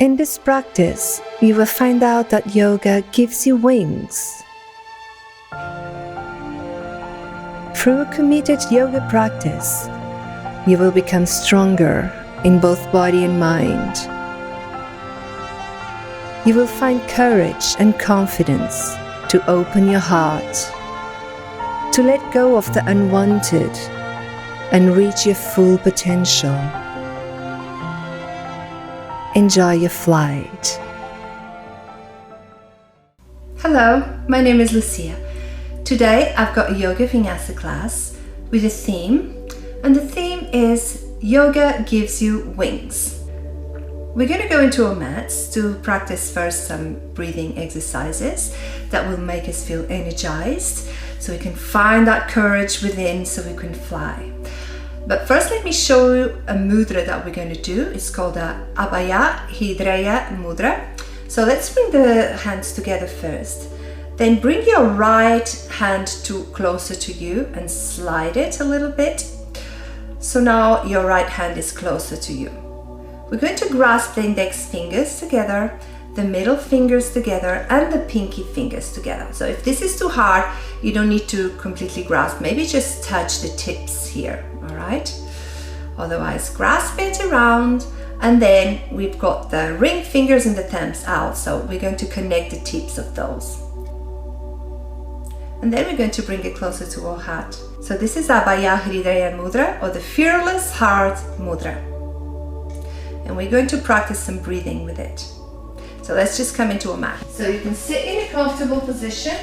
In this practice, you will find out that yoga gives you wings. Through a committed yoga practice, you will become stronger in both body and mind. You will find courage and confidence to open your heart, to let go of the unwanted and reach your full potential. Enjoy your flight. Hello, my name is Lucia. Today I've got a yoga vinyasa class with a theme, and the theme is Yoga Gives You Wings. We're going to go into our mats to practice first some breathing exercises that will make us feel energized so we can find that courage within so we can fly. But first let me show you a mudra that we're going to do. It's called a Abhaya Hridaya mudra. So let's bring the hands together first. Then bring your right hand closer to you and slide it a little bit. So now your right hand is closer to you. We're going to grasp the index fingers together, the middle fingers together, and the pinky fingers together. So if this is too hard, you don't need to completely grasp. Maybe just touch the tips here, all right? Otherwise, grasp it around, and then we've got the ring fingers and the thumbs out. So we're going to connect the tips of those. And then we're going to bring it closer to our heart. So this is Abhaya Hridaya mudra, or the Fearless Heart mudra. And we're going to practice some breathing with it. So let's just come into a mat. So you can sit in a comfortable position,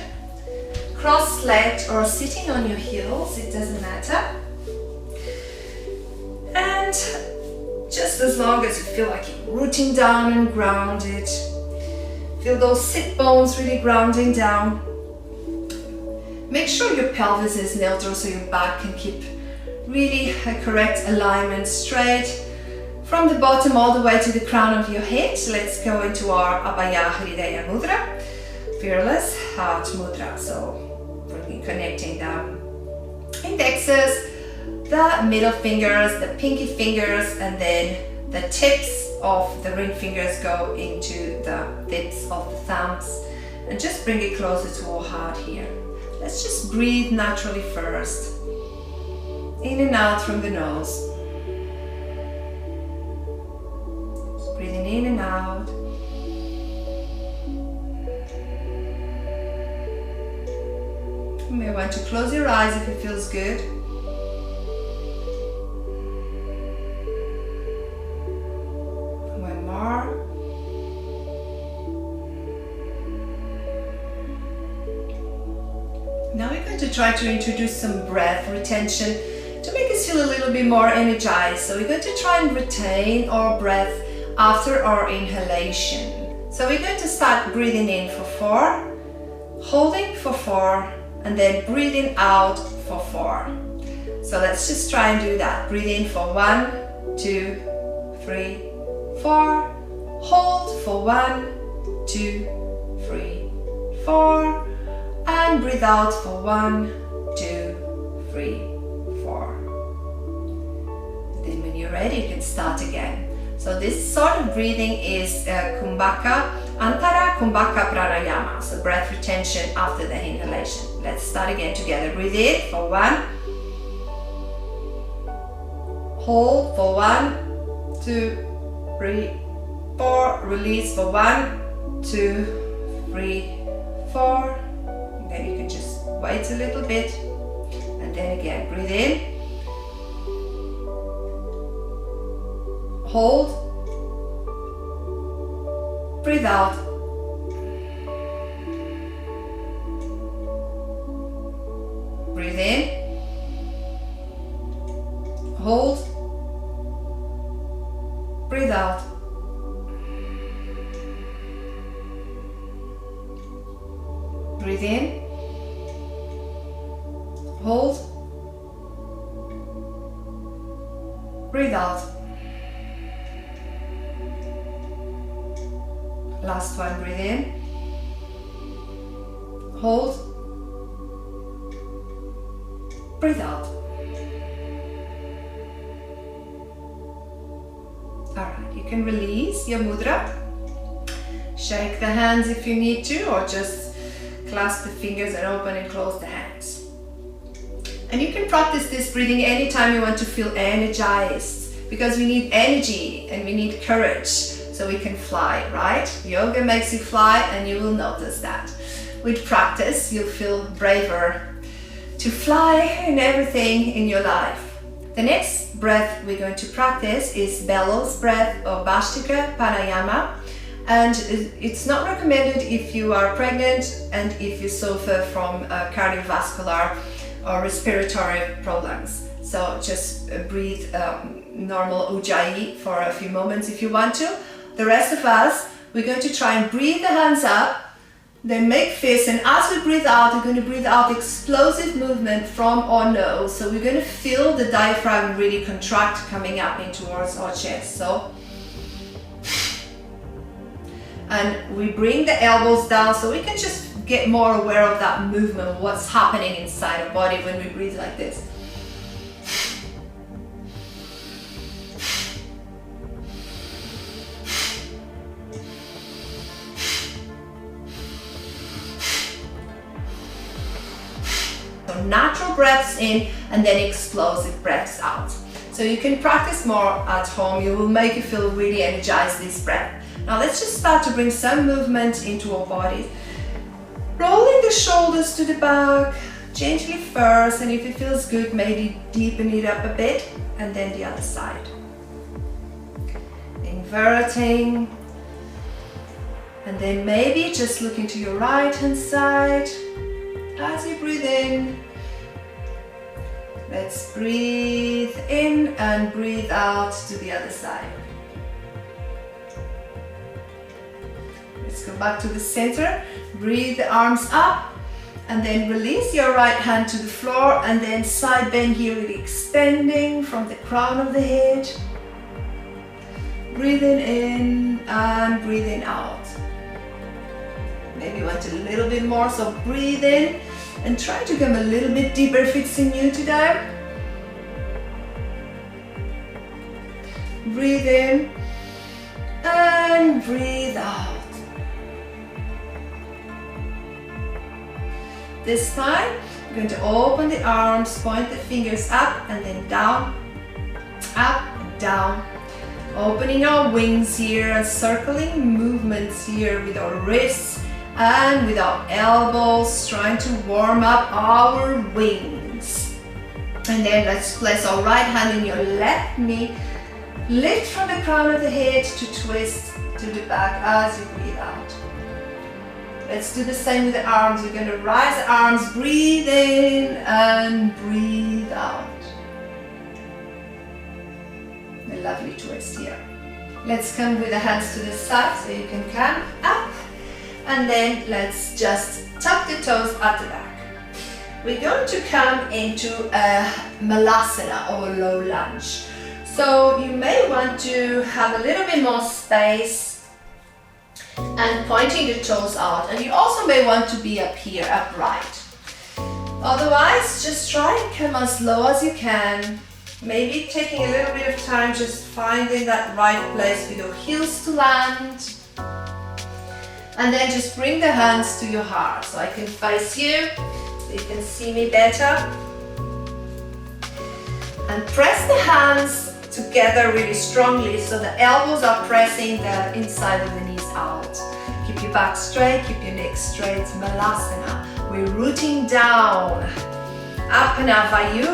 cross-legged or sitting on your heels, it doesn't matter. And just as long as you feel like you're rooting down and grounded, feel those sit bones really grounding down. Make sure your pelvis is neutral so your back can keep really a correct alignment straight. From the bottom all the way to the crown of your head, let's go into our Abhaya Hridaya mudra, Fearless Heart mudra. So connecting the indexes, the middle fingers, the pinky fingers, and then the tips of the ring fingers go into the tips of the thumbs, and just bring it closer to our heart here. Let's just breathe naturally first, in and out from the nose. Breathing in and out. You may want to close your eyes if it feels good. One more. Now we're going to try to introduce some breath retention to make us feel a little bit more energized. So we're going to try and retain our breath after our inhalation. So we're going to start breathing in for 4, holding for 4, and then breathing out for 4. So let's just try and do that. Breathe in for 1, 2, 3, 4. Hold for 1, 2, 3, 4. And breathe out for 1, 2, 3, 4. And then when you're ready, you can start again. So this sort of breathing is Kumbhaka, Antara Kumbhaka Pranayama, so breath retention after the inhalation. Let's start again together. Breathe in for 1, hold for 1, 2, 3, 4, release for 1, 2, 3, 4, and then you can just wait a little bit, and then again, breathe in. Hold, breathe out, breathe in, hold, breathe out, breathe in, hold, breathe out. Last one, breathe in, hold, breathe out. Alright, you can release your mudra Shake the hands if you need to, or just clasp the fingers and open and close the hands. And you can practice this breathing anytime you want to feel energized, because we need energy and we need courage so we can fly, right? Yoga makes you fly, and you will notice that. With practice, you'll feel braver to fly in everything in your life. The next breath we're going to practice is bellows breath or Bhastrika Pranayama. And it's not recommended if you are pregnant and if you suffer from cardiovascular or respiratory problems. So just breathe normal Ujjayi for a few moments if you want to. The rest of us, we're going to try and breathe the hands up, then make fists, and as we breathe out, we're going to breathe out explosive movement from our nose. So we're going to feel the diaphragm really contract coming up in towards our chest. So, and we bring the elbows down so we can just get more aware of that movement, what's happening inside our body when we breathe like this. So natural breaths in and then explosive breaths out. So you can practice more at home. You will make you feel really energized this breath. Now let's just start to bring some movement into our bodies. Rolling the shoulders to the back, gently first, and if it feels good, maybe deepen it up a bit, and then the other side. Inverting, and then maybe just looking to your right hand side as you breathe in. Let's breathe in and breathe out to the other side. Let's go back to the center. Breathe the arms up and then release your right hand to the floor, and then side bend here, really extending from the crown of the head. Breathing in and breathing out. Maybe you want a little bit more, so breathe in and try to come a little bit deeper if it's in you today. Breathe in and breathe out. This time, you're going to open the arms, point the fingers up and then down, up and down. Opening our wings here and circling movements here with our wrists and with our elbows, trying to warm up our wings. And then let's place our right hand in your left knee. Lift from the crown of the head to twist to the back as you breathe out. Let's do the same with the arms. We're going to rise the arms, breathe in and breathe out. A lovely twist here. Let's come with the hands to the side so you can come up. And then let's just tuck the toes at the back. We're going to come into a malasana or low lunge. So you may want to have a little bit more space and pointing the toes out, and you also may want to be up here upright. Otherwise, just try and come as low as you can, maybe taking a little bit of time just finding that right place with your heels to land, and then just bring the hands to your heart so I can face you so you can see me better, and press the hands together really strongly so the elbows are pressing the inside of the knees out. Keep your back straight, keep your neck straight. Malasana. We're rooting down. Apanavayu.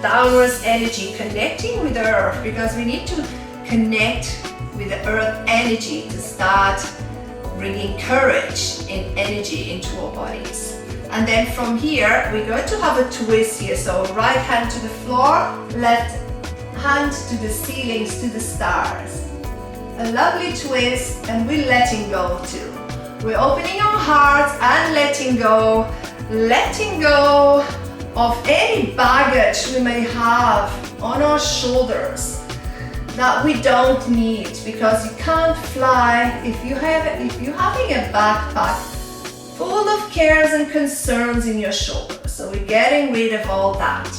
Downwards energy, connecting with the earth, because we need to connect with the earth energy to start bringing courage and energy into our bodies. And then from here, we're going to have a twist here. So right hand to the floor, left hand to the ceilings, to the stars. A lovely twist, and we're letting go too. We're opening our hearts and letting go of any baggage we may have on our shoulders that we don't need, because you can't fly if you're having a backpack full of cares and concerns in your shoulders. So we're getting rid of all that.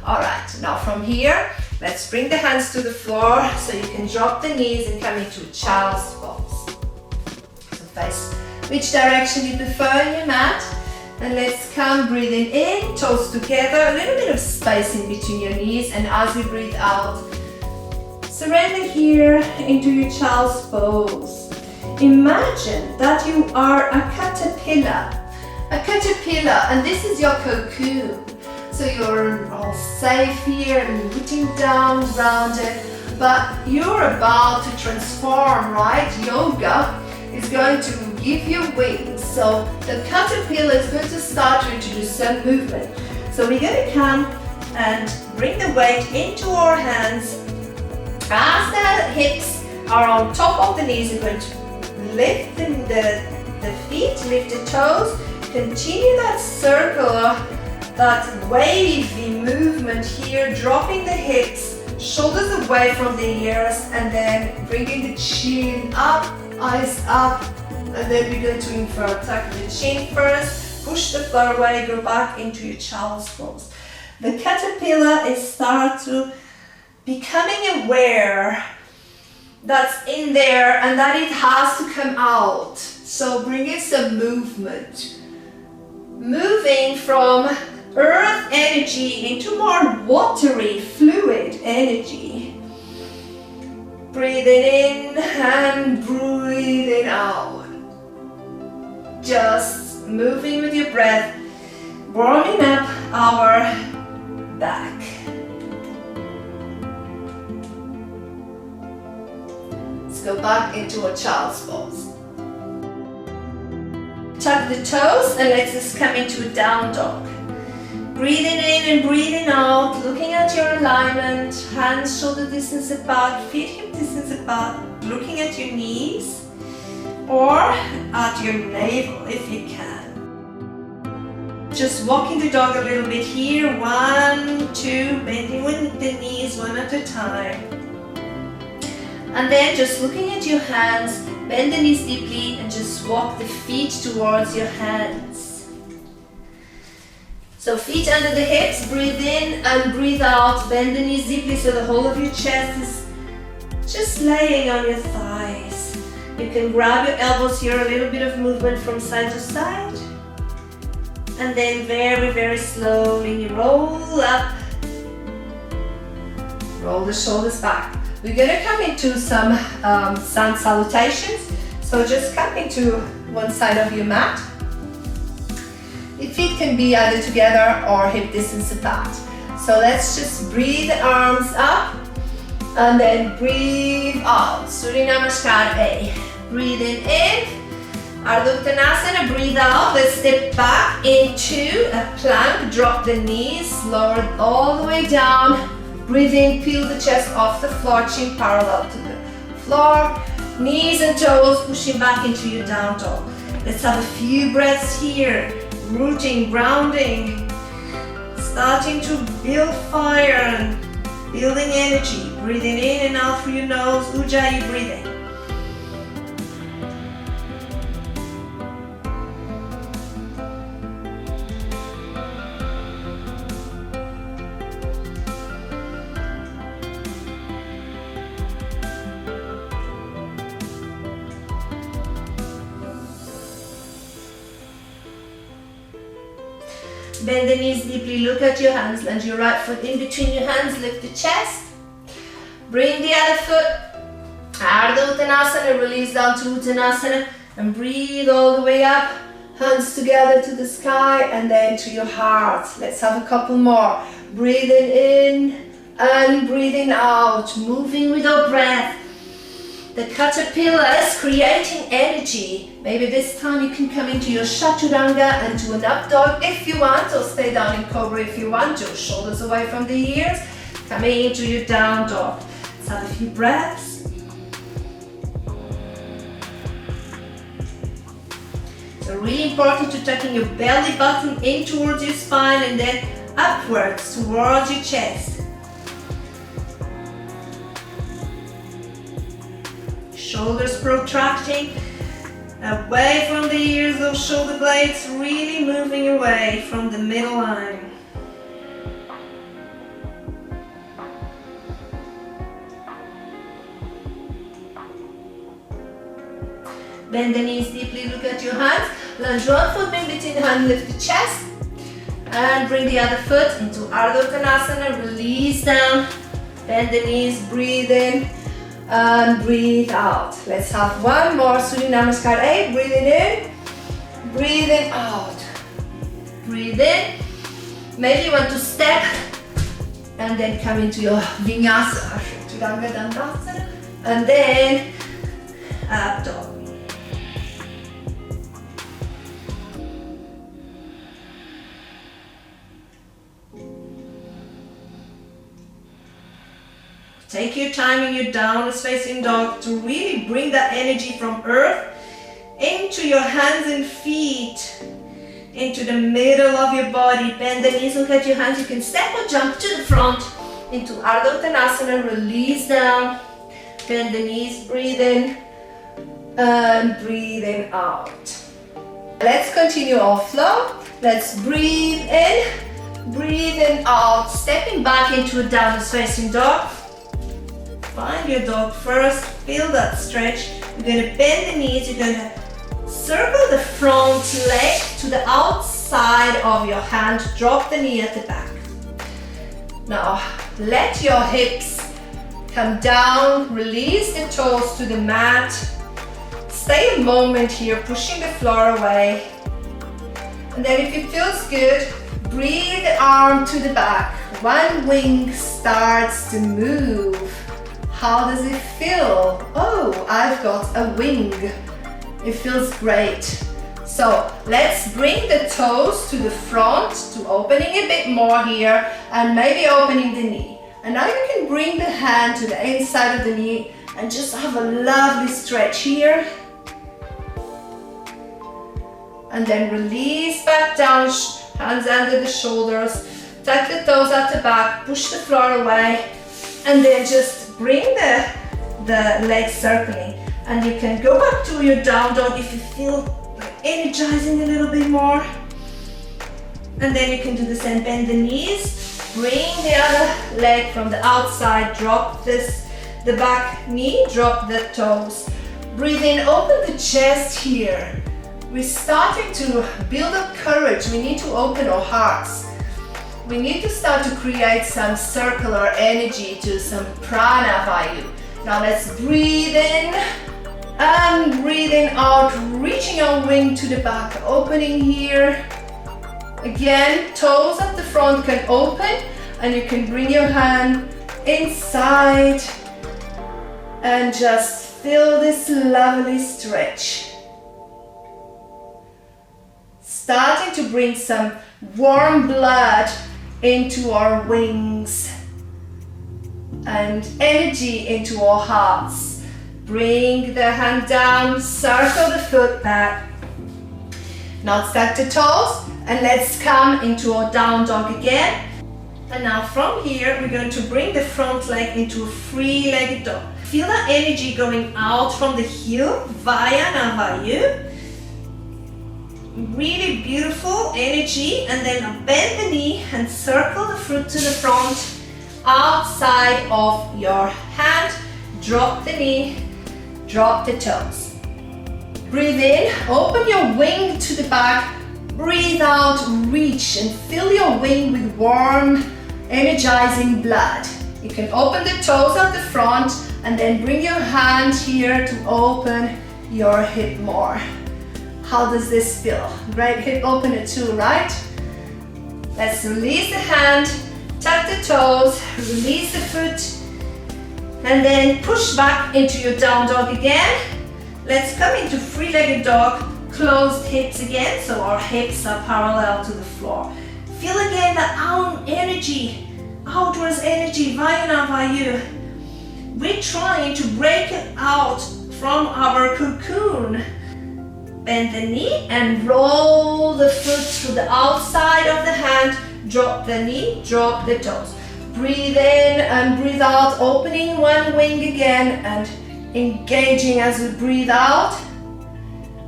All right, now from here, let's bring the hands to the floor so you can drop the knees and come into child's pose. face which direction you prefer in your mat. And let's come breathing in, toes together, a little bit of space in between your knees, and as you breathe out, surrender here into your child's pose. Imagine that you are a caterpillar, and this is your cocoon. So you're all safe here and rooting down, grounded, but you're about to transform, right? Yoga is going to give you wings. So the caterpillar is going to start to introduce some movement. So we're going to come and bring the weight into our hands. As the hips are on top of the knees, you're going to lift the feet, lift the toes, continue that circle, that wavy movement here, dropping the hips, shoulders away from the ears, and then bringing the chin up, eyes up, and then we're going to invert. Tuck the chin first, push the floor away, go back into your child's pose. The caterpillar is start to becoming aware that's in there and that it has to come out. So bringing some movement. Moving from earth energy into more watery, fluid energy. Breathing in and breathing out. Just moving with your breath, warming up our back. Let's go back into a child's pose. Tuck the toes and let's just come into a down dog. Breathing in and breathing out, looking at your alignment, hands shoulder distance apart, feet hip distance apart, looking at your knees or at your navel if you can. Just walking the dog a little bit here, 1, 2, bending with the knees one at a time. And then just looking at your hands, bend the knees deeply and just walk the feet towards your hands. So feet under the hips, breathe in and breathe out, bend the knees deeply so the whole of your chest is just laying on your thighs. You can grab your elbows here, a little bit of movement from side to side. And then very, very slowly roll up. Roll the shoulders back. We're going to come into some sun salutations. So just come into one side of your mat. Your feet can be either together or hip distance apart. So let's just breathe the arms up and then breathe out. Surya Namaskar A. Breathing in, Ardha Uttanasana, breathe out. Let's step back into a plank, drop the knees, lower it all the way down. Breathe in, peel the chest off the floor, chin parallel to the floor. Knees and toes pushing back into your down dog. Let's have a few breaths here. Rooting, grounding, starting to build fire and building energy. Breathing in and out through your nose. Ujjayi breathing. Bend the knees deeply, look at your hands, land your right foot in between your hands, lift the chest. Bring the other foot, Ardha Uttanasana, release down to Uttanasana and breathe all the way up. Hands together to the sky and then to your heart. Let's have a couple more. Breathing in and breathing out, moving with our breath. The caterpillar is creating energy. Maybe this time you can come into your chaturanga and do an up dog if you want, or stay down in cobra if you want to. Shoulders away from the ears, coming into your down dog. Let's have a few breaths. So really important to tucking your belly button in towards your spine and then upwards towards your chest. Shoulders protracting away from the ears, those shoulder blades really moving away from the middle line. Bend the knees deeply, look at your hands. Lunge one foot in between the hand, lift the chest. And bring the other foot into Ardha Uttanasana, release down. Bend the knees, breathe in and breathe out. Let's have one more Surya Namaskar. Breathing in, breathing out. Breathe in. Maybe you want to step and then come into your Vinyasa, Chaturanga Dandasana, and then up dog. Take your time in your downward facing dog to really bring that energy from earth into your hands and feet, into the middle of your body. Bend the knees, look at your hands. You can step or jump to the front into Ardha Uttanasana. Release down. Bend the knees, breathe in and breathing out. Let's continue our flow. Let's breathe in, breathing out. Stepping back into a downward facing dog. Find your dog first, feel that stretch. You're going to bend the knees, you're going to circle the front leg to the outside of your hand, drop the knee at the back. Now, let your hips come down, release the toes to the mat. Stay a moment here, pushing the floor away. And then if it feels good, breathe the arm to the back. One wing starts to move. How does it feel? Oh, I've got a wing. It feels great. So let's bring the toes to the front, to opening a bit more here, and maybe opening the knee. And now you can bring the hand to the inside of the knee and just have a lovely stretch here. And then release back down, hands under the shoulders, tuck the toes at the back, push the floor away, and then just bring the legs circling. And you can go back to your down dog if you feel like energizing a little bit more. And then you can do the same, bend the knees, bring the other leg from the outside, drop the back knee, drop the toes. Breathe in, open the chest here. We're starting to build up courage. We need to open our hearts. We need to start to create some circular energy, to some prana vayu. Now let's breathe in and breathing out, reaching our wing to the back, opening here. Again, toes at the front can open, and you can bring your hand inside and just feel this lovely stretch. Starting to bring some warm blood into our wings and energy into our hearts. Bring the hand down, circle the foot back. Now stack the toes and let's come into our down dog again. And now from here we're going to bring the front leg into a free-legged dog. Feel that energy going out from the heel, Vayana Vayu. Really beautiful energy, and then bend the knee and circle the foot to the front, outside of your hand, drop the knee, drop the toes. Breathe in, open your wing to the back, breathe out, reach and fill your wing with warm, energizing blood. You can open the toes at the front and then bring your hand here to open your hip more. How does this feel? Great hip opener too, right? Let's release the hand, tuck the toes, release the foot, and then push back into your down dog again. Let's come into free-legged dog, closed hips again, so our hips are parallel to the floor. Feel again the energy, outwards energy, Vayana Vayu. We're trying to break it out from our cocoon. Bend the knee and roll the foot to the outside of the hand. Drop the knee, drop the toes. Breathe in and breathe out, opening one wing again and engaging as we breathe out.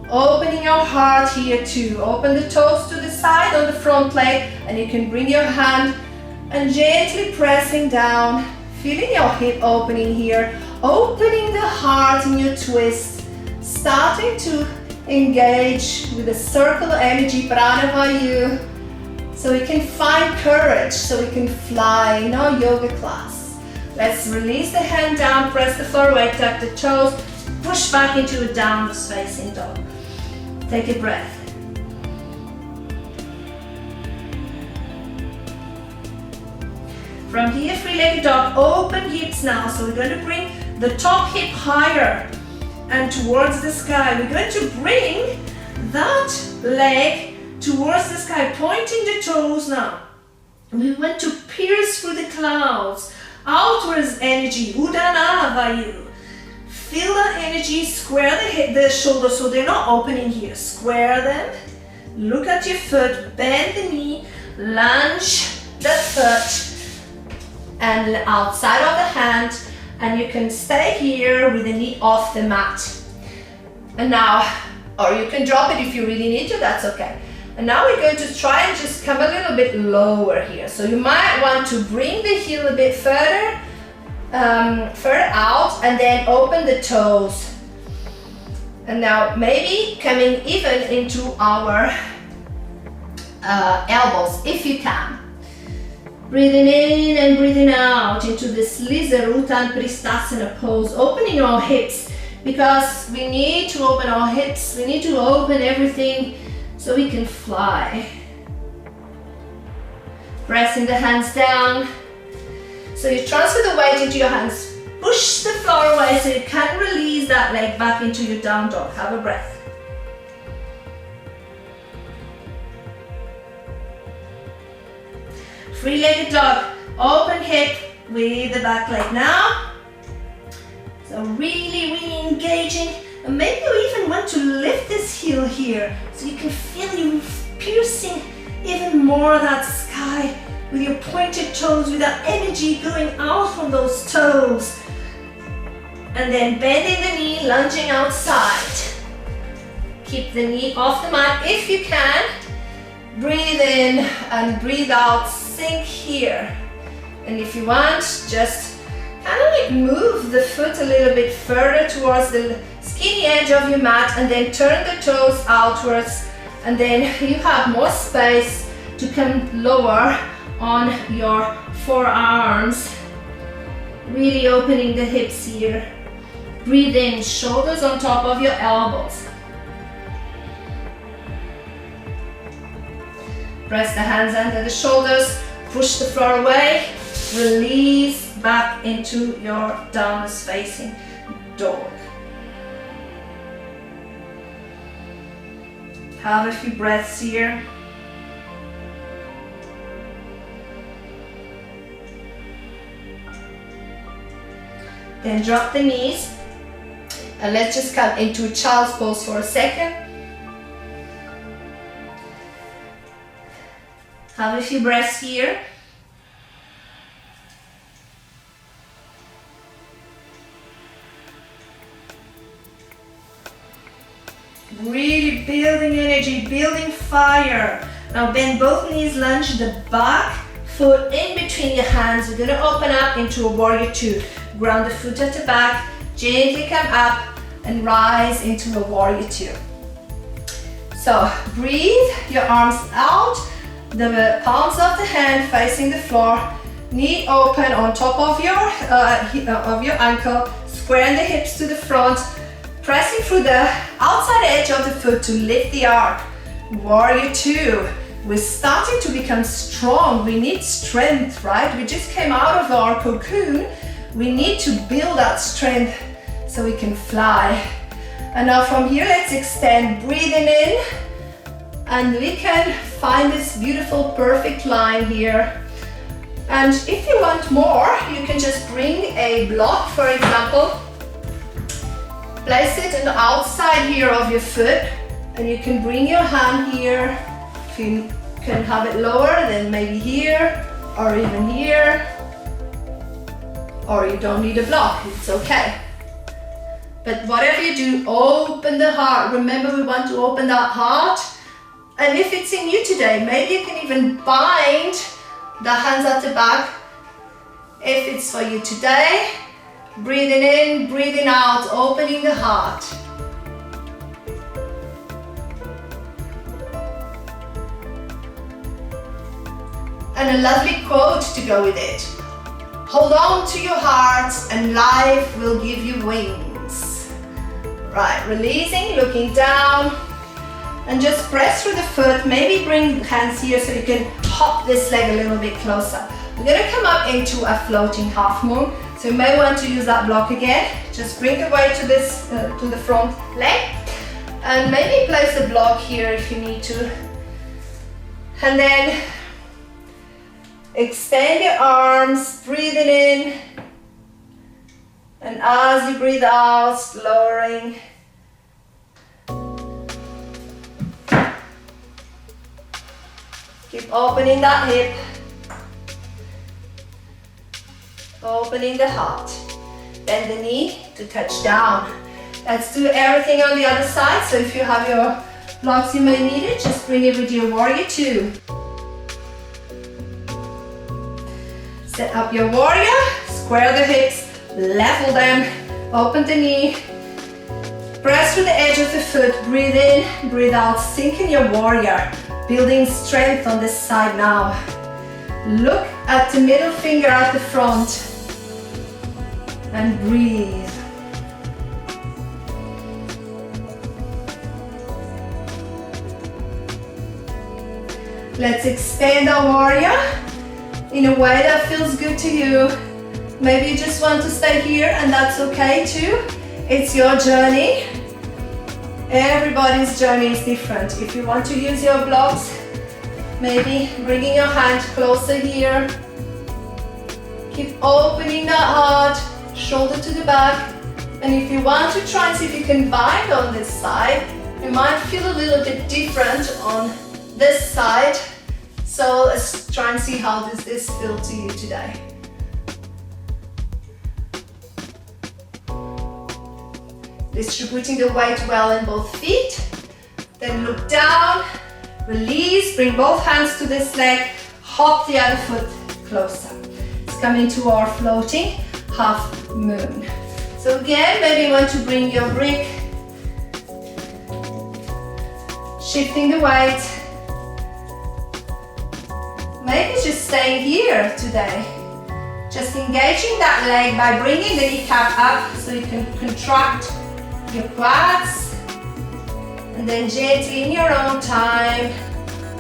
Opening your heart here too. Open the toes to the side on the front leg, and you can bring your hand and gently pressing down, feeling your hip opening here, opening the heart in your twist. starting to engage with the circle energy, pranavayu, so we can find courage, so we can fly in our yoga class. Let's release the hand down, press the floor away, tuck the toes, push back into a downward facing dog. Take a breath. From here, three-legged dog, open hips now. So we're going to bring the top hip higher and towards the sky. We're going to bring that leg towards the sky, pointing the toes now. We want to pierce through the clouds, outwards energy, Udana. Feel that energy, square the shoulders so they're not opening here. Square them, look at your foot, bend the knee, lunge the foot and outside of the hand, and you can stay here with the knee off the mat. And now, or you can drop it if you really need to, that's okay. And now we're going to try and just come a little bit lower here. So you might want to bring the heel a bit further out and then open the toes. And now maybe coming even into our elbows if you can. Breathing in and breathing out into this lizard Uttanapristhasana pose, opening our hips, because we need to open our hips, we need to open everything so we can fly. Pressing the hands down. So you transfer the weight into your hands, push the floor away so you can release that leg back into your down dog. Have a breath. Three-legged dog, open hip with the back leg now. So really engaging, and maybe you even want to lift this heel here so you can feel you piercing even more of that sky with your pointed toes, with that energy going out from those toes. And then bending the knee, lunging outside. Keep the knee off the mat if you can. Breathe in and breathe out, sink here. And if you want, just kind of like move the foot a little bit further towards the skinny edge of your mat and then turn the toes outwards, and then you have more space to come lower on your forearms. Really opening the hips here. Breathe in, shoulders on top of your elbows. Press the hands under the shoulders, push the floor away, release back into your downward facing dog. Have a few breaths here. Then drop the knees and let's just come into child's pose for a second. Have a few breaths here. Really building energy, building fire. Now bend both knees, lunge the back foot in between your hands. You're going to open up into a warrior two. Ground the foot at the back, gently come up and rise into a warrior two. So breathe, your arms out, the palms of the hand facing the floor, knee open on top of your ankle, squaring the hips to the front, pressing through the outside edge of the foot to lift the arc. Warrior two. We're starting to become strong. We need strength, right? We just came out of our cocoon. We need to build that strength so we can fly. And now from here, let's extend, breathing in, and we can find this beautiful, perfect line here. And if you want more, you can just bring a block, for example, place it on the outside here of your foot, and you can bring your hand here. If you can have it lower, then maybe here, or even here, or you don't need a block, it's okay. But whatever you do, open the heart. Remember, we want to open that heart. And if it's in you today, maybe you can even bind the hands at the back. If it's for you today, breathing in, breathing out, opening the heart. And a lovely quote to go with it. Hold on to your heart and life will give you wings. Right, releasing, looking down, and just press through the foot. Maybe bring hands here so you can hop this leg a little bit closer. We're gonna come up into a floating half moon. So you may want to use that block again. Just bring the weight to this, to the front leg. And maybe place a block here if you need to. And then extend your arms, breathing in. And as you breathe out, lowering. Keep opening that hip. Opening the heart. Bend the knee to touch down. Let's do everything on the other side. So if you have your blocks you may need it, just bring it with your warrior two. Set up your warrior, square the hips, level them, open the knee. Press through the edge of the foot, breathe in, breathe out, sink in your warrior. Building strength on this side now. Look at the middle finger at the front. And breathe. Let's extend our warrior in a way that feels good to you. Maybe you just want to stay here and that's okay too. It's your journey. Everybody's journey is different. If you want to use your blocks, maybe bringing your hand closer here. Keep opening that heart. Shoulder to the back, and if you want to try and see if you can bind on this side, you might feel a little bit different on this side. So let's try and see how does this feel to you today. Distributing the weight well in both feet. Then look down, release, bring both hands to this leg, hop the other foot closer. Let's come into our floating half moon. So again, maybe you want to bring your brick, shifting the weight. Maybe just staying here today. Just engaging that leg by bringing the kneecap up so you can contract your quads. And then gently in your own time,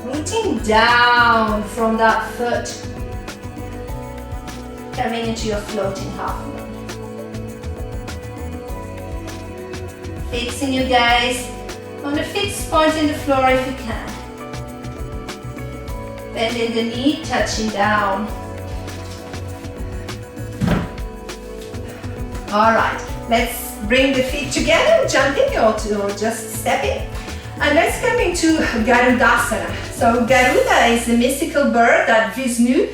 rooting down from that foot. Coming into your floating half moon. Fixing your gaze on a fixed point in the floor if you can. Bending the knee, touching down. Alright, let's bring the feet together, jumping or just stepping. And let's come into Garudasana. So Garuda is the mystical bird that Vishnu,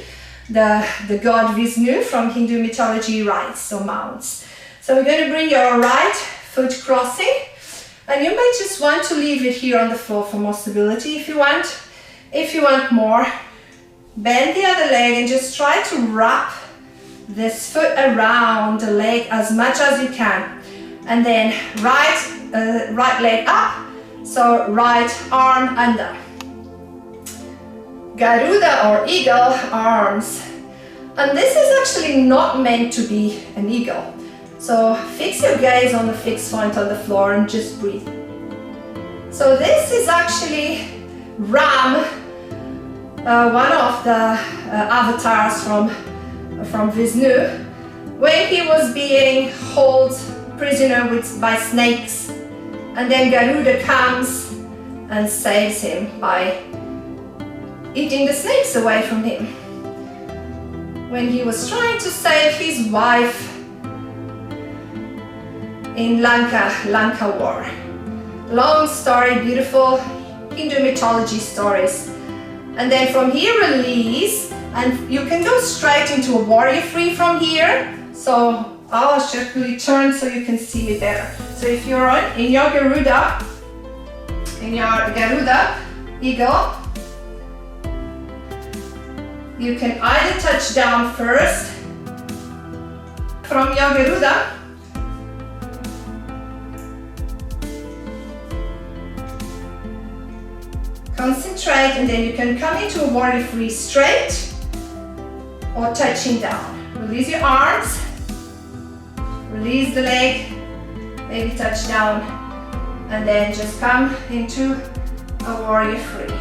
the god Vishnu from Hindu mythology rides or mounts. So we're going to bring your right foot crossing, and you may just want to leave it here on the floor for more stability if you want. If you want more, bend the other leg and just try to wrap this foot around the leg as much as you can. And then right leg up, so right arm under. Garuda or eagle arms. And this is actually not meant to be an eagle. So fix your gaze on the fixed point on the floor and just breathe. So this is actually Ram, one of the avatars from Vishnu, when he was being held prisoner by snakes, and then Garuda comes and saves him by eating the snakes away from him. When he was trying to save his wife in Lanka war. Long story, beautiful Hindu mythology stories. And then from here release, and you can go straight into a warrior free from here. So I'll just really turn so you can see me better. So if you're in your Garuda eagle, you can either touch down first from your Garuda, concentrate, and then you can come into a warrior free straight, or touching down. Release your arms, release the leg, maybe touch down, and then just come into a warrior three.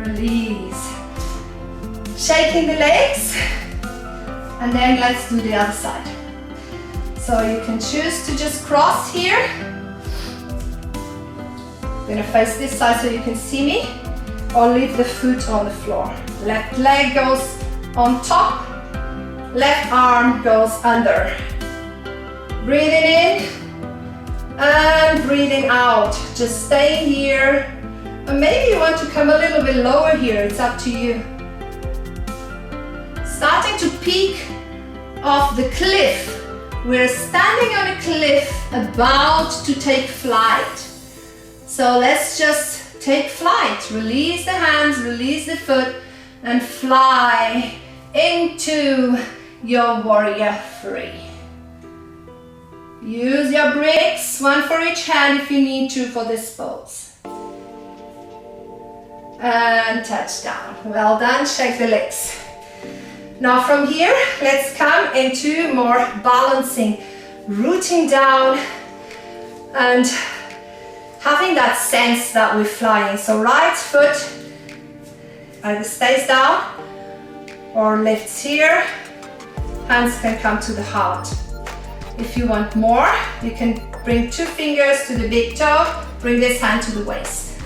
Release. Shaking the legs, and then let's do the other side. So you can choose to just cross here. I'm gonna face this side so you can see me, or leave the foot on the floor. Left leg goes on top, left arm goes under. Breathing in and breathing out. Just stay here. And maybe you want to come a little bit lower here, it's up to you. Starting to peak off the cliff. We're standing on a cliff about to take flight. So let's just take flight. Release the hands, release the foot, and fly into your warrior three. Use your bricks, one for each hand if you need to for this pose. And touch down. Well done, shake the legs. Now from here, let's come into more balancing, rooting down and having that sense that we're flying. So right foot either stays down or lifts here. Hands can come to the heart. If you want more, you can bring 2 fingers to the big toe, bring this hand to the waist.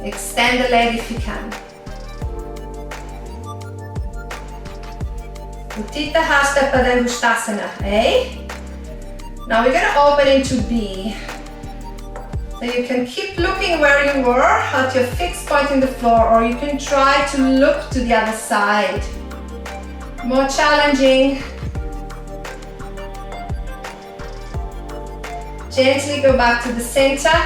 Extend the leg if you can. Uttita Hasta Padangusthasana, A. Now we're going to open into B. So you can keep looking where you were at your fixed point in the floor, or you can try to look to the other side. More challenging. Gently go back to the center.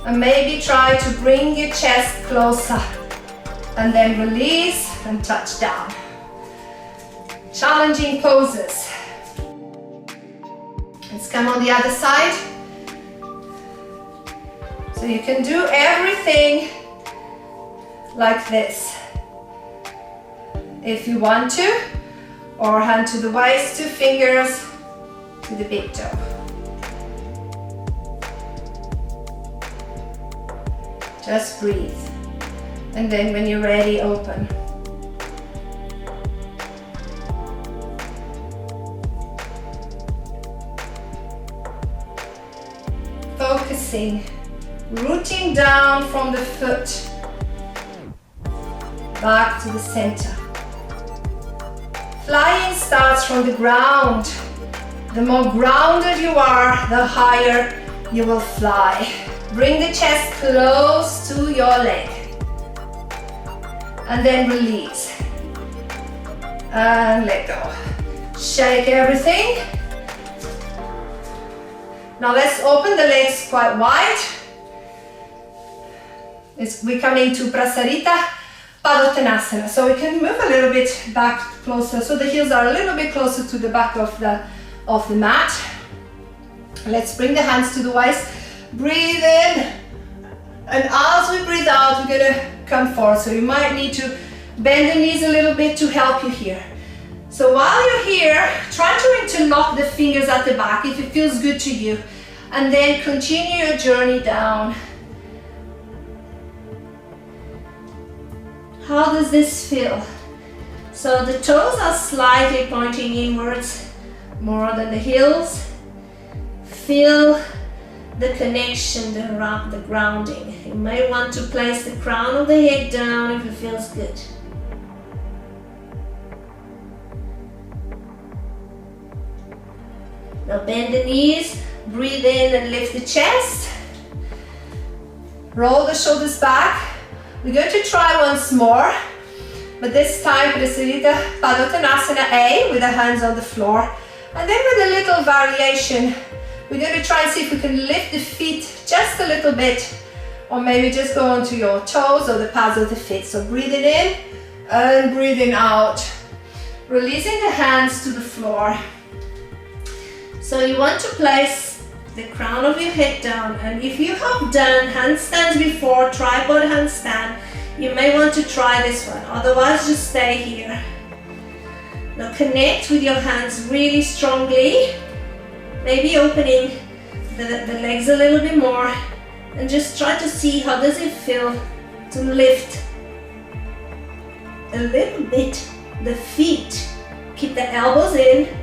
And maybe try to bring your chest closer. And then release and touch down. Challenging poses. Let's come on the other side. So you can do everything like this if you want to, or hand to the waist, 2 fingers to the big toe. Just breathe. And then when you're ready, open. Focusing, rooting down from the foot back to the center. Flying starts from the ground. The more grounded you are, the higher you will fly. Bring the chest close to your leg. And then release. And let go. Shake everything. Now let's open the legs quite wide. We come into Prasarita Padottanasana. So we can move a little bit back closer, so the heels are a little bit closer to the back of the mat. Let's bring the hands to the waist. Breathe in. And as we breathe out, we're gonna come forward. So you might need to bend the knees a little bit to help you here. So while you're here, try to interlock the fingers at the back if it feels good to you. And then continue your journey down. How does this feel? So the toes are slightly pointing inwards more than the heels. Feel the connection, the grounding. You may want to place the crown of the head down if it feels good. Now bend the knees, breathe in and lift the chest. Roll the shoulders back. We're going to try once more, but this time Prasarita Padottanasana A with the hands on the floor. And then with a little variation, we're going to try and see if we can lift the feet just a little bit, or maybe just go onto your toes or the pads of the feet. So breathing in and breathing out. Releasing the hands to the floor. So you want to place the crown of your head down, and if you have done handstands before, tripod handstand, you may want to try this one, otherwise just stay here. Now connect with your hands really strongly, maybe opening the legs a little bit more, and just try to see how does it feel to lift a little bit the feet. Keep the elbows in.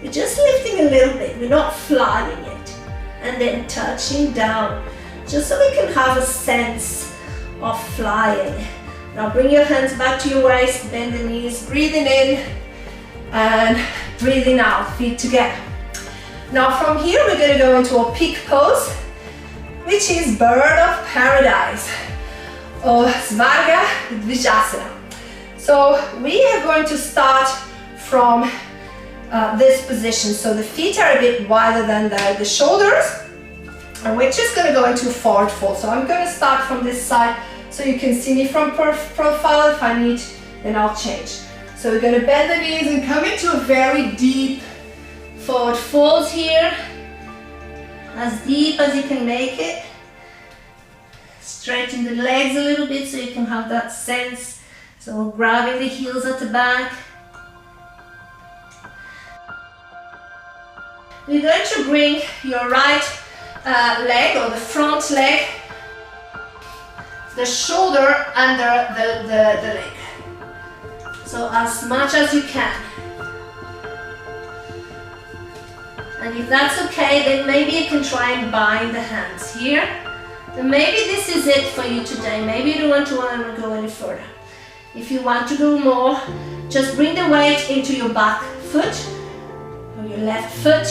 We're just lifting a little bit, we're not flying it. And then touching down, just so we can have a sense of flying. Now bring your hands back to your waist, bend the knees, breathing in and breathing out, feet together. Now from here we're going to go into a peak pose, which is bird of paradise, or Svarga Vinyasa. So we are going to start from this position. So the feet are a bit wider than the shoulders, and we're just going to go into forward fold. So I'm going to start from this side so you can see me from profile. If I need, then I'll change. So we're going to bend the knees and come into a very deep forward fold here, as deep as you can make it. Straighten the legs a little bit so you can have that sense. So grabbing the heels at the back. You're going to bring your right leg, or the front leg, the shoulder under the leg. So as much as you can. And if that's okay, then maybe you can try and bind the hands here. And maybe this is it for you today. Maybe you don't want to go any further. If you want to do more, just bring the weight into your back foot or your left foot,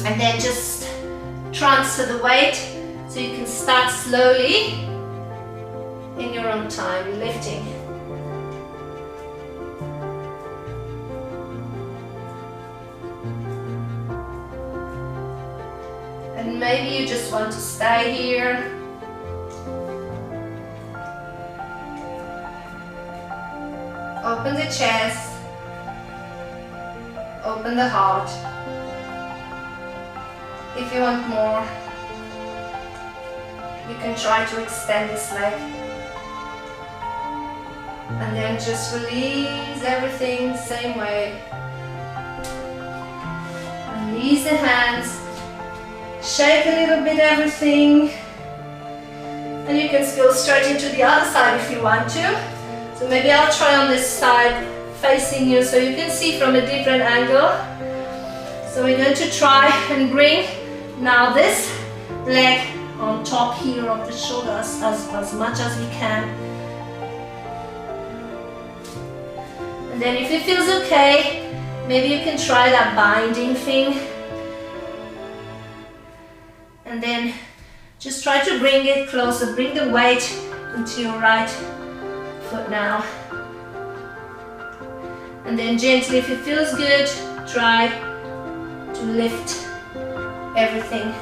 and then just transfer the weight so you can start slowly in your own time, lifting. And maybe you just want to stay here. Open the chest, open the heart. If you want more, you can try to extend this leg. And then just release everything the same way. Release the hands. Shake a little bit everything. And you can go straight into the other side if you want to. So maybe I'll try on this side facing you so you can see from a different angle. So we're going to try and bring now this leg on top here of the shoulders as much as we can. And then if it feels okay, maybe you can try that binding thing. And then just try to bring it closer, bring the weight into your right foot now. And then gently, if it feels good, try to lift everything.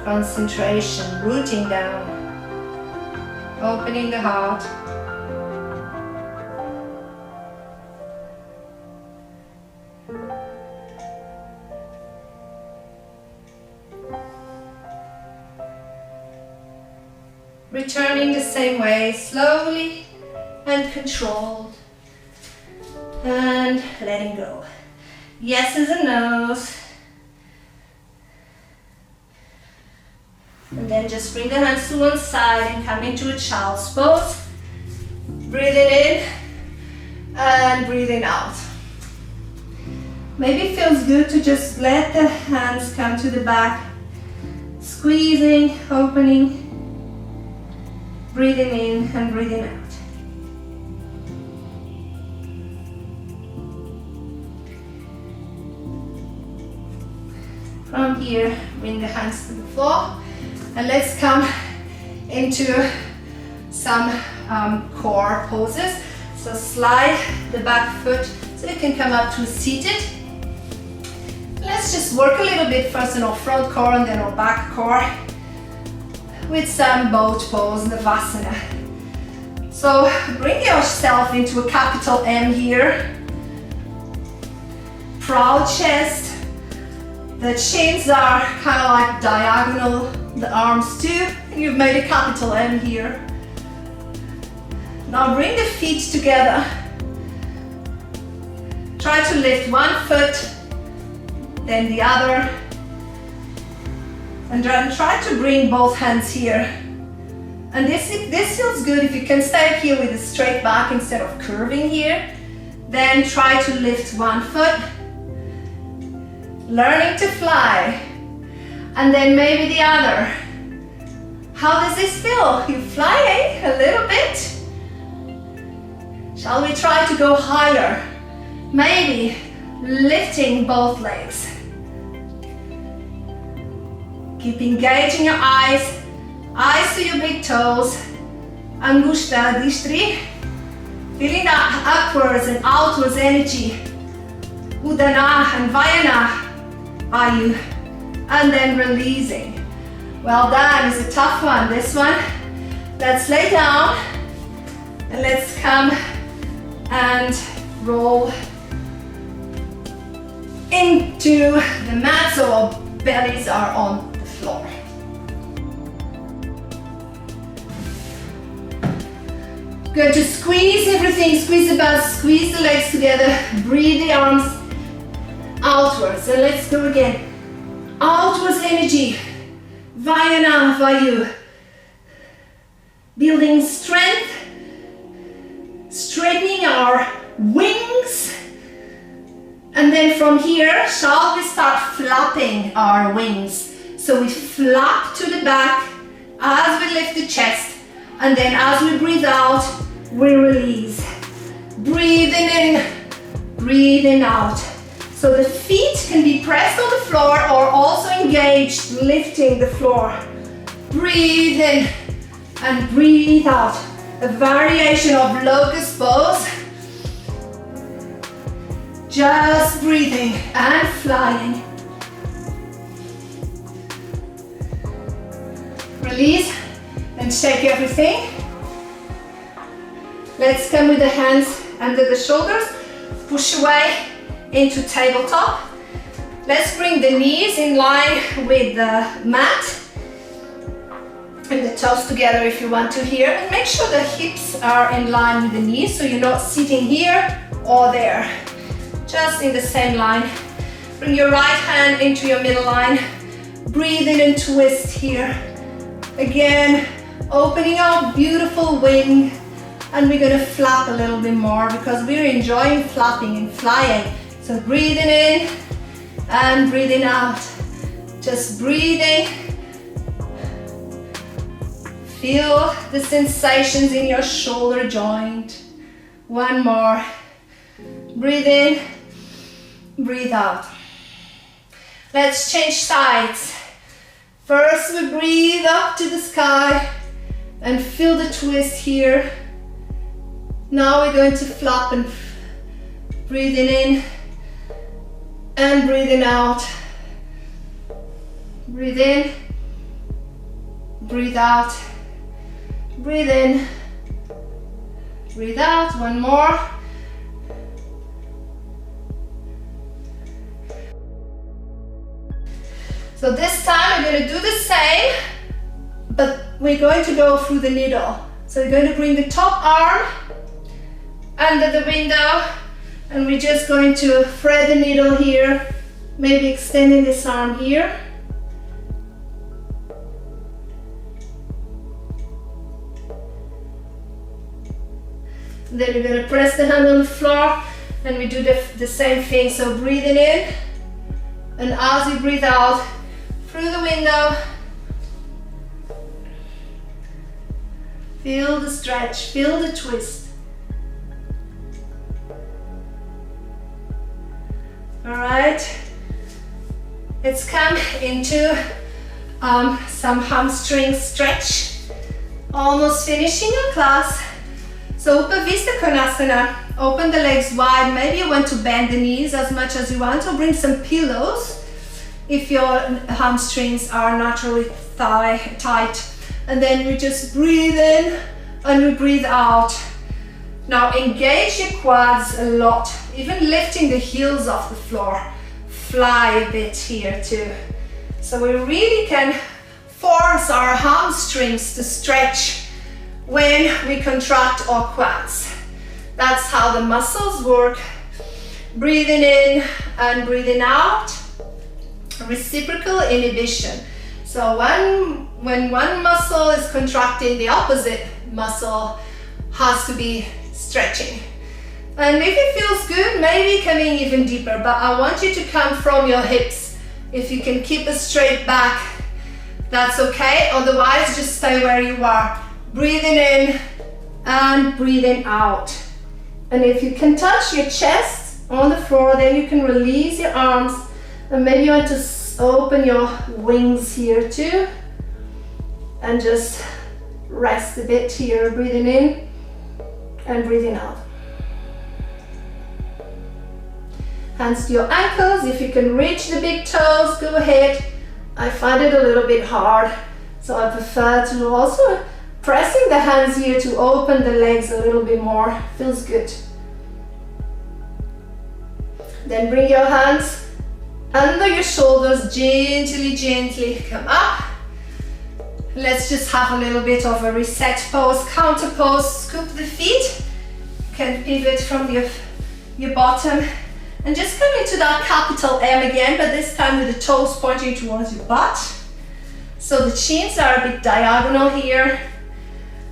Concentration, rooting down, opening the heart. Returning the same way, slowly and controlled, and letting go. Yeses and nos. And then just bring the hands to one side and come into a child's pose. Breathing in and breathing out. Maybe it feels good to just let the hands come to the back, squeezing, opening, breathing in and breathing out. From here, bring the hands to the floor, and let's come into some core poses. So slide the back foot so you can come up to seated. Let's just work a little bit first on our front core and then our back core. with some boat pose, Navasana. So bring yourself into a capital M here. Proud chest. The chins are kind of like diagonal, the arms too. You've made a capital M here. Now bring the feet together. Try to lift one foot, then the other. And then try to bring both hands here. And this feels good if you can stay here with a straight back instead of curving here. Then try to lift one foot. Learning to fly. And then maybe the other. How does this feel? You flying a little bit? Shall we try to go higher? Maybe lifting both legs. Keep engaging your eyes to your big toes. Angusta distri. Feeling that upwards and outwards energy. Udana and Vayana. Vayu. And then releasing. Well done, it's a tough one, this one. Let's lay down. And let's come and roll into the mat so our bellies are on the floor. Good, to squeeze everything, squeeze the butt, squeeze the legs together, breathe the arms outwards. And let's go again. Outwards energy, Vayana, Vayu. Building strength, straightening our wings. And then from here, shall we start flapping our wings? So we flap to the back as we lift the chest. And then as we breathe out, we release. Breathing in, breathing out. So the feet can be pressed on the floor or also engaged, lifting the floor. Breathe in and breathe out. A variation of locust pose. Just breathing and flying. Release and shake everything. Let's come with the hands under the shoulders. Push away into tabletop. Let's bring the knees in line with the mat. And the toes together if you want to here. And make sure the hips are in line with the knees so you're not sitting here or there. Just in the same line. Bring your right hand into your middle line. Breathe in and twist here. Again, opening our beautiful wing. And we're gonna flap a little bit more because we're enjoying flapping and flying. So breathing in and breathing out. Just breathing. Feel the sensations in your shoulder joint. One more. Breathe in, breathe out. Let's change sides. First we breathe up to the sky and feel the twist here. Now we're going to flap and breathing in and breathing out. Breathe in, breathe out, breathe in, breathe out. One more. So this time we're going to do the same, but we're going to go through the needle. So we're going to bring the top arm under the window and we're just going to thread the needle here, maybe extending this arm here. Then we're going to press the hand on the floor and we do the same thing. So breathing in and as you breathe out through the window, feel the stretch, feel the twist. All right, let's come into some hamstring stretch. Almost finishing your class. So Upavista Konasana, open the legs wide. Maybe you want to bend the knees as much as you want, or bring some pillows if your hamstrings are naturally tight. and then we just breathe in and we breathe out. Now engage your quads a lot, even lifting the heels off the floor. Fly a bit here too. So we really can force our hamstrings to stretch when we contract our quads. That's how the muscles work. Breathing in and breathing out. Reciprocal inhibition. So when one muscle is contracting, the opposite muscle has to be stretching. And if it feels good, maybe coming even deeper, but I want you to come from your hips. If you can keep a straight back, that's okay. Otherwise, just stay where you are. Breathing in and breathing out. And if you can touch your chest on the floor, then you can release your arms, and maybe you want to open your wings here too, and just rest a bit here, breathing in and breathing out. Hands to your ankles. If you can reach the big toes, go ahead. I find it a little bit hard, so I prefer to also pressing the hands here to open the legs a little bit more. Feels good. Then bring your hands under your shoulders, gently come up. Let's just have a little bit of a reset pose, counter pose. Scoop the feet. You can pivot from your bottom and just come into that capital M again, but this time with the toes pointing towards your butt. So the chins are a bit diagonal here.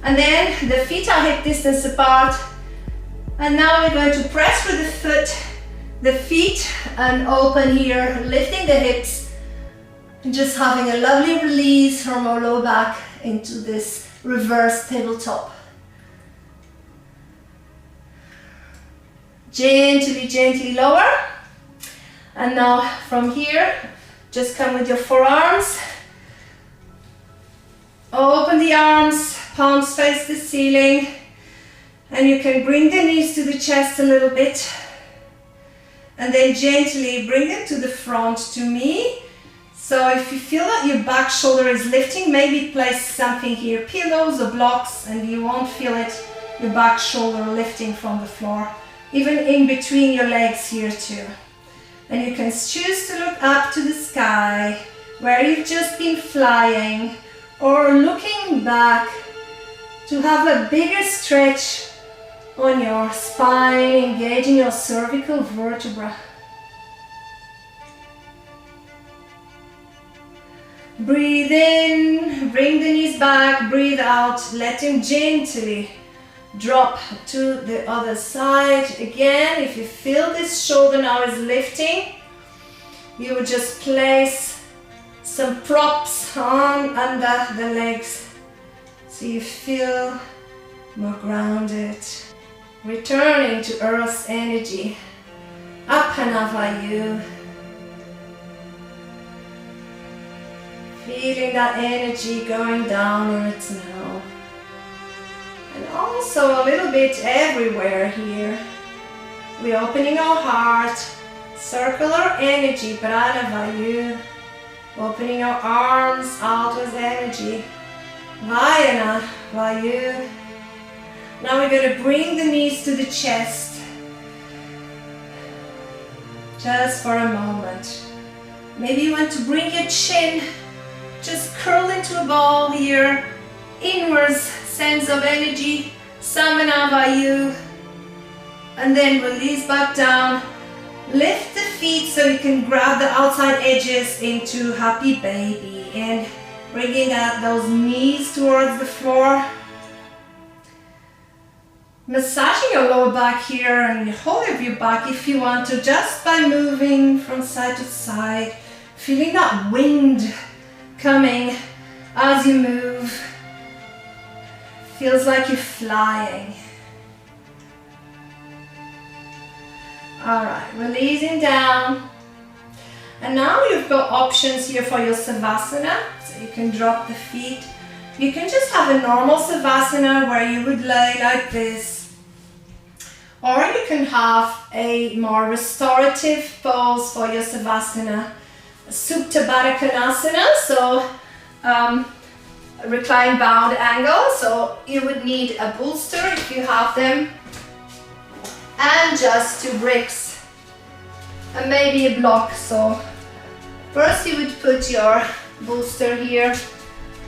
And then the feet are hip distance apart. And now we're going to press with the feet and open here, lifting the hips and just having a lovely release from our low back into this reverse tabletop. Gently lower. And now from here, just come with your forearms. Open the arms, palms face the ceiling, and you can bring the knees to the chest a little bit, and then gently bring them to the front to me. So if you feel that your back shoulder is lifting, maybe place something here, pillows or blocks, and you won't feel it, your back shoulder lifting from the floor, even in between your legs here too. And you can choose to look up to the sky where you've just been flying, or looking back to have a bigger stretch on your spine, engaging your cervical vertebra. Breathe in, bring the knees back, breathe out, let them gently drop to the other side. Again, if you feel this shoulder now is lifting, you would just place some props on under the legs so you feel more grounded. Returning to Earth's energy. Appanavayu. Feeling that energy going downwards now. And also a little bit everywhere here. We're opening our heart. Circular energy, Pranavayu. Opening our arms out with energy. Vayana, Vayu. Now we're going to bring the knees to the chest. Just for a moment. Maybe you want to bring your chin, just curl into a ball here. Inwards sense of energy. Samana Vayu. And then release back down. Lift the feet so you can grab the outside edges into happy baby, and bringing out those knees towards the floor. Massaging your lower back here and the whole of your back if you want to, just by moving from side to side, feeling that wind coming as you move. Feels like you're flying. Alright, releasing down. And now you've got options here for your savasana. So you can drop the feet. You can just have a normal savasana where you would lay like this. Or you can have a more restorative pose for your savasana. Supta Baddha Konasana. So recline bound angle, so you would need a bolster if you have them, and just 2 bricks and maybe a block. So first you would put your bolster here.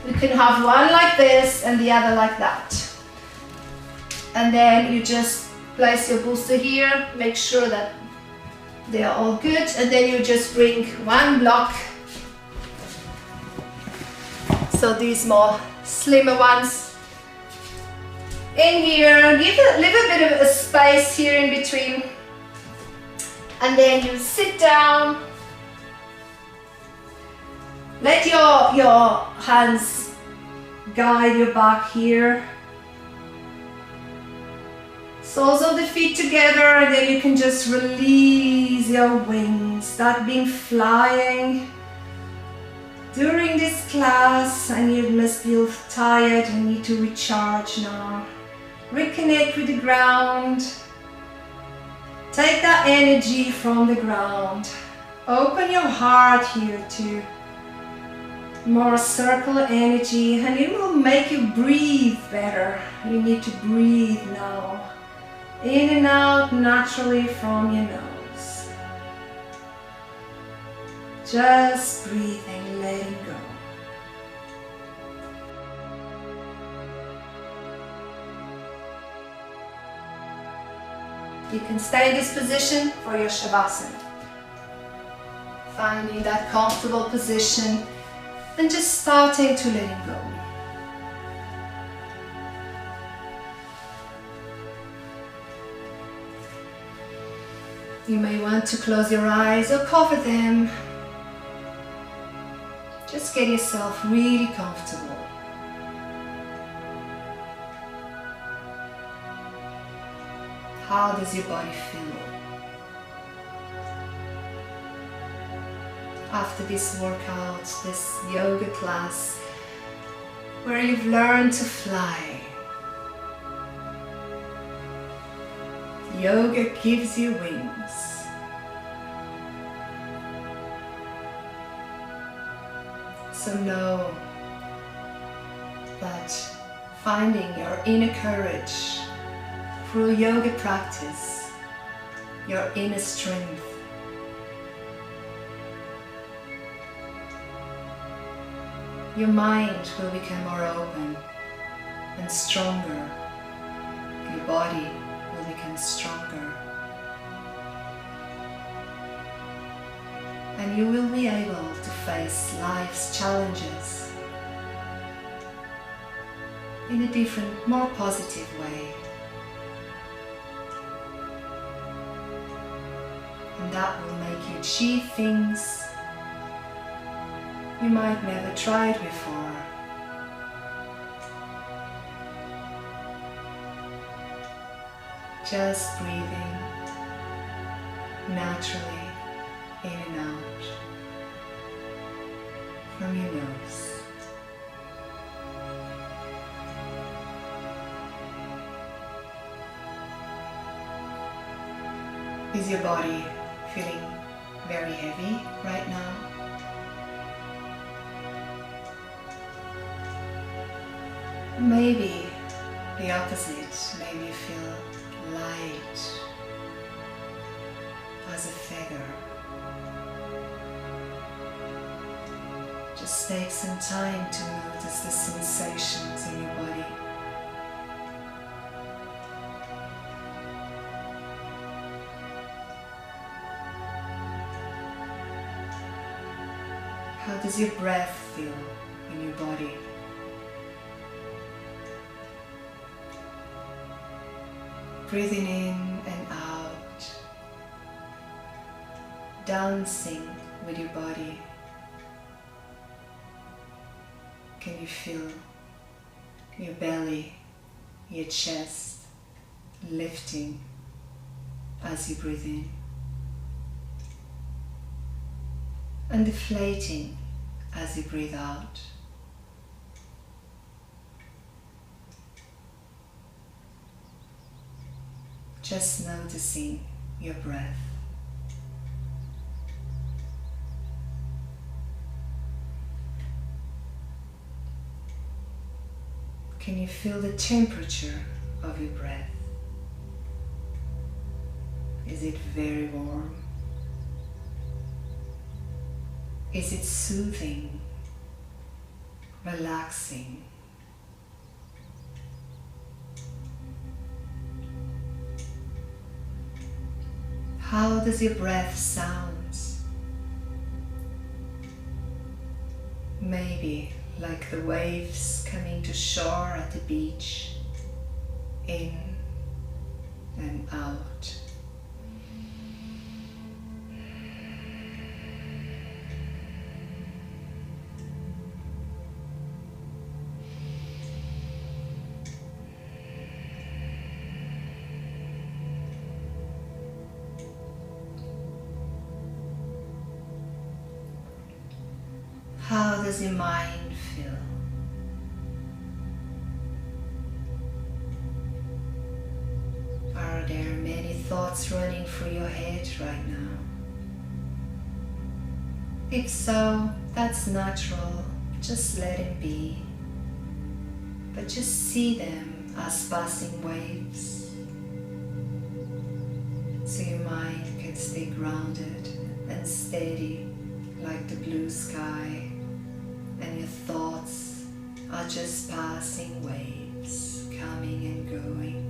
You can have one like this and the other like that, and then you just place your bolster here, make sure that they are all good, and then you just bring 1 block. So these more slimmer ones in here, leave a bit of a space here in between, and then you sit down. Let your hands guide your back here. Soles of the feet together, and then you can just release your wings, start being flying. During this class, and you must feel tired and need to recharge now. Reconnect with the ground. Take that energy from the ground. Open your heart here to more circular energy, and it will make you breathe better. You need to breathe now. In and out naturally from your nose. Just breathing, letting go. You can stay in this position for your shavasana. Finding that comfortable position and just starting to let it go. You may want to close your eyes or cover them. Just get yourself really comfortable. How does your body feel? After this workout, this yoga class, where you've learned to fly. Yoga gives you wings. So know that finding your inner courage through yoga practice, your inner strength, your mind will become more open and stronger. Your body will become stronger. And you will be able to face life's challenges in a different, more positive way. And that will make you achieve things you might never tried before. Just breathing naturally in and out from your nose. Is your body feeling very heavy right now? Maybe the opposite, maybe you feel light as a feather. Just take some time to notice the sensations in your body. How does your breath feel in your body? Breathing in and out, dancing with your body. Can you feel your belly, your chest lifting as you breathe in and deflating as you breathe out? Just noticing your breath. Can you feel the temperature of your breath? Is it very warm? Is it soothing, relaxing? How does your breath sound? Maybe like the waves coming to shore at the beach, in and out. How does your mind feel? Are there many thoughts running through your head right now? If so, that's natural. Just let it be. But just see them as passing waves, so your mind can stay grounded and steady like the blue sky, and your thoughts are just passing waves, coming and going.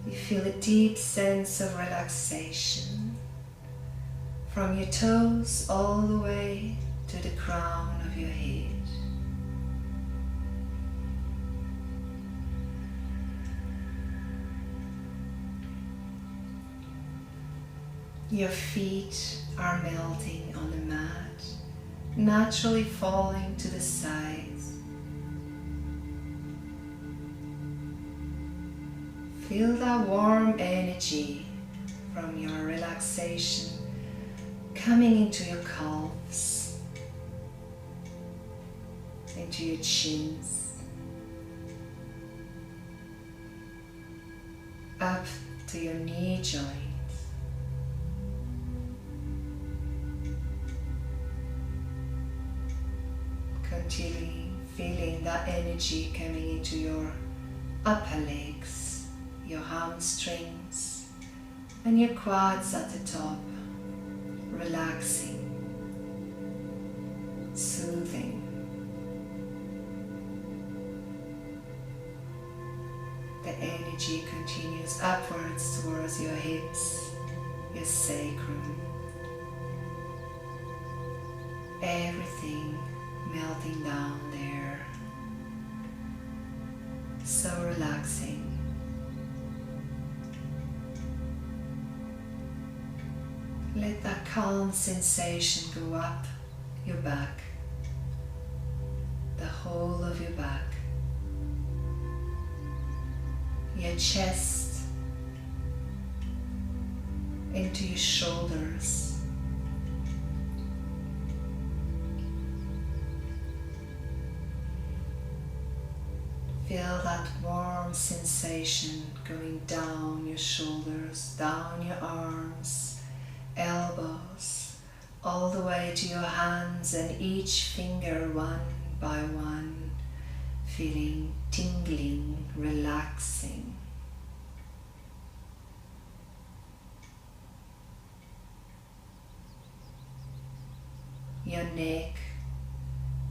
You feel a deep sense of relaxation from your toes all the way to the crown of your head. Your feet are melting on the mat, naturally falling to the sides. Feel that warm energy from your relaxation coming into your calves, into your shins, up to your knee joint. Continuing feeling that energy coming into your upper legs, your hamstrings, and your quads at the top, relaxing, soothing. The energy continues upwards towards your hips, your sacrum, everything melting down there, so relaxing. Let that calm sensation go up your back, the whole of your back, your chest, into your shoulders, feel that warm sensation going down your shoulders, down your arms, elbows, all the way to your hands, and each finger one by one, feeling tingling, relaxing. Your neck,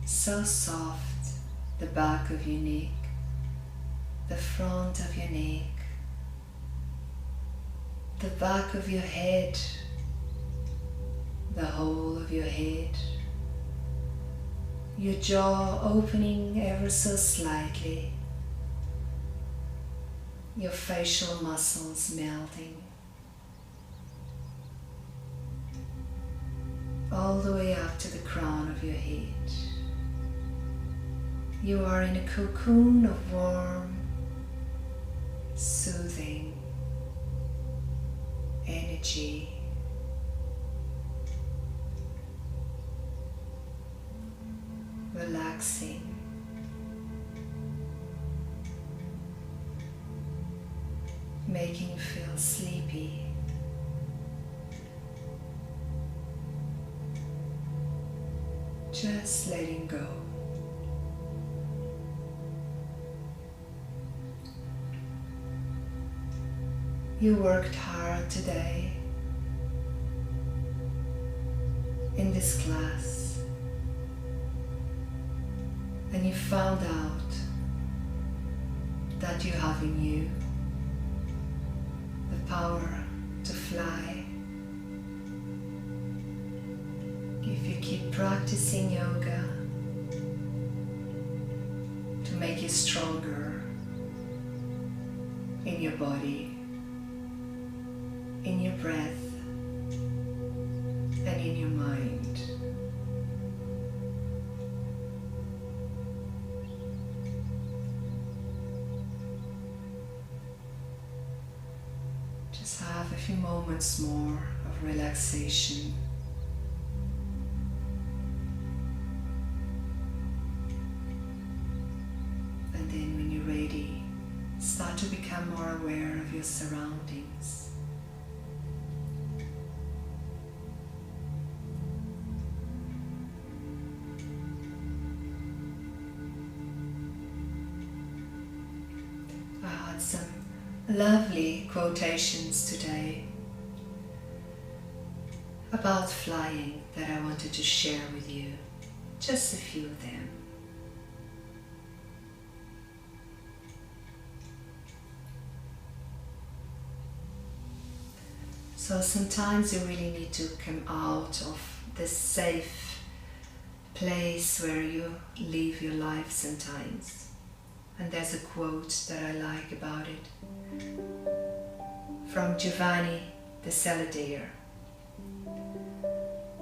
so soft, the back of your neck, the front of your neck, the back of your head, the whole of your head, your jaw opening ever so slightly, your facial muscles melting, all the way up to the crown of your head. You are in a cocoon of warm, soothing energy. Relaxing. Making you feel sleepy. Just letting go. You worked hard today in this class, and you found out that you have in you the power to fly. If you keep practicing yoga to make you stronger in your body, in your breath, and in your mind. Just have a few moments more of relaxation. And then when you're ready, start to become more aware of your surroundings. Some lovely quotations today about flying that I wanted to share with you, just a few of them. So sometimes you really need to come out of this safe place where you live your life sometimes. And there's a quote that I like about it from Giovanni the Celladeer.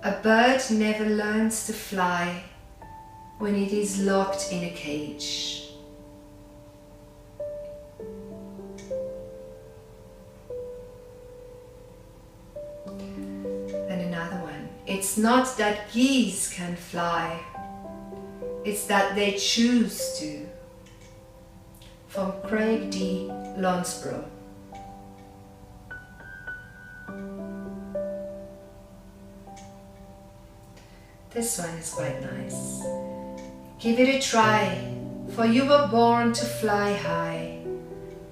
A bird never learns to fly when it is locked in a cage. And another one, it's not that geese can fly, it's that they choose to. From Craig D. Lonsborough. This one is quite nice. Give it a try, for you were born to fly high.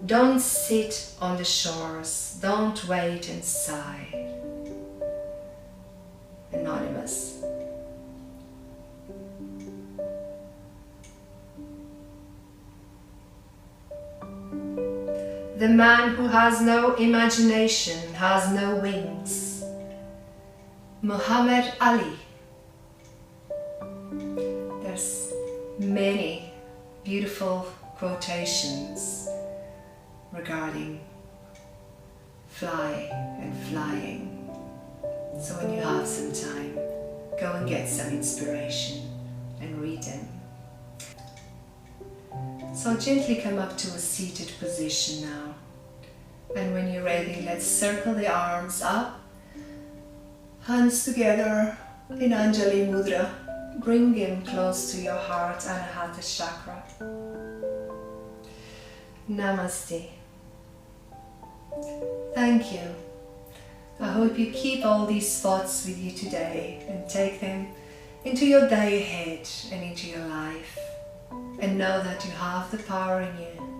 Don't sit on the shores, don't wait and sigh. Anonymous. The man who has no imagination has no wings. Muhammad Ali. There's many beautiful quotations regarding fly and flying. So when you have some time, go and get some inspiration and read them. So gently come up to a seated position now. And when you're ready, let's circle the arms up, hands together in Anjali Mudra. Bring them close to your heart, Anahata Chakra. Namaste. Thank you. I hope you keep all these thoughts with you today and take them into your day ahead and into your life. And know that you have the power in you